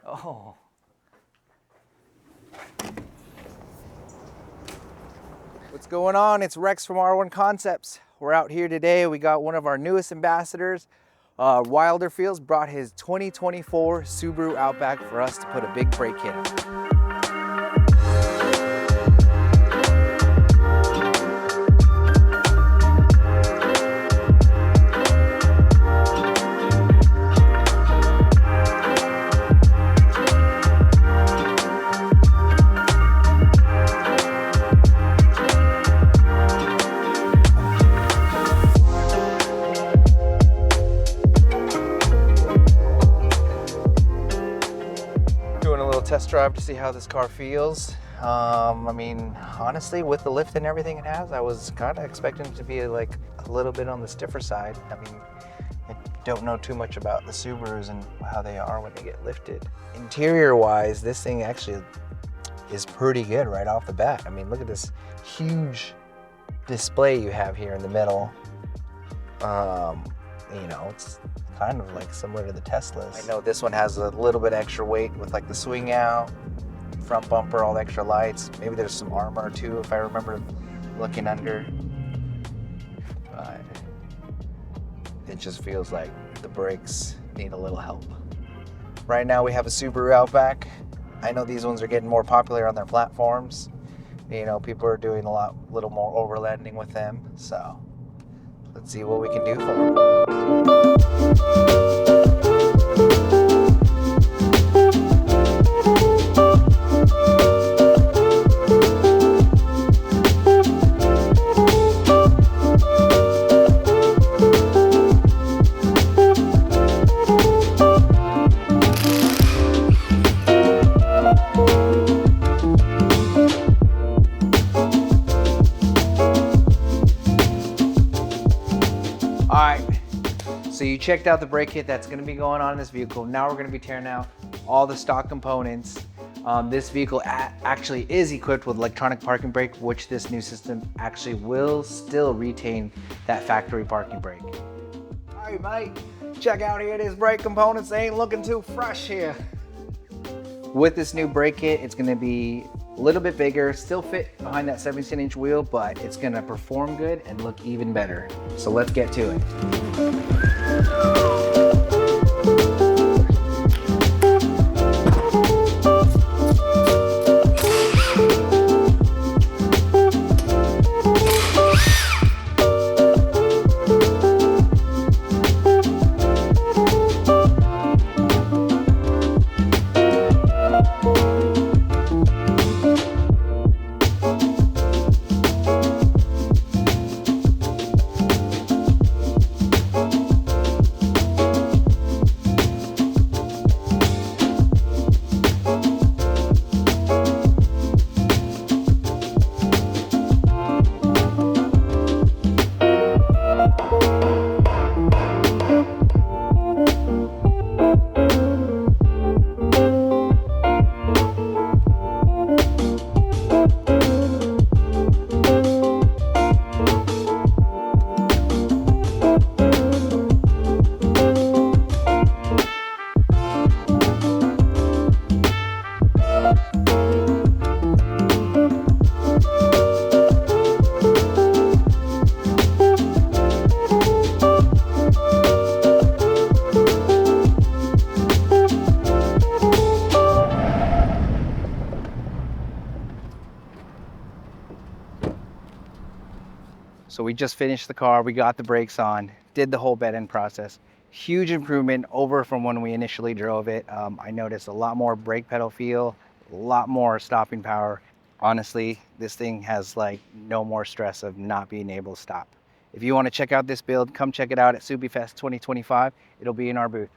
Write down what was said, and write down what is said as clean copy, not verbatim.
Oh. What's going on? It's Rex from R1 Concepts. We're out here today. We got one of our newest ambassadors, Wilder Fields, brought his 2024 Subaru Outback for us to put a big brake kit on. Doing a little test drive to see how this car feels. I mean, honestly, with the lift and everything it has, I was kind of expecting it to be like a little bit on the stiffer side. I mean, I don't know too much about the Subarus and how they are when they get lifted. Interior-wise, this thing actually is pretty good right off the bat. I mean, look at this huge display you have here in the middle. You know, it's kind of like similar to the Teslas. I know this one has a little bit extra weight with like the swing out, front bumper, all the extra lights. Maybe there's some armor too, if I remember looking under. But it just feels like the brakes need a little help. Right now we have a Subaru Outback. I know these ones are getting more popular on their platforms. You know, people are doing a little more overlanding with them. So let's see what we can do for them. All right, so you checked out the brake kit that's gonna be going on in this vehicle. Now we're gonna be tearing out all the stock components. This vehicle actually is equipped with electronic parking brake, which this new system actually will still retain that factory parking brake. All right, mate, check out here these brake components. They ain't looking too fresh here. With this new brake kit, it's gonna be a little bit bigger, still fit behind that 17-inch wheel, but it's gonna perform good and look even better. So let's get to it. So we just finished the car, we got the brakes on, did the whole bed-in process. Huge improvement over from when we initially drove it. I noticed a lot more brake pedal feel, a lot more stopping power. Honestly, this thing has like no more stress of not being able to stop. If you want to check out this build, come check it out at SubieFest 2025. It'll be in our booth.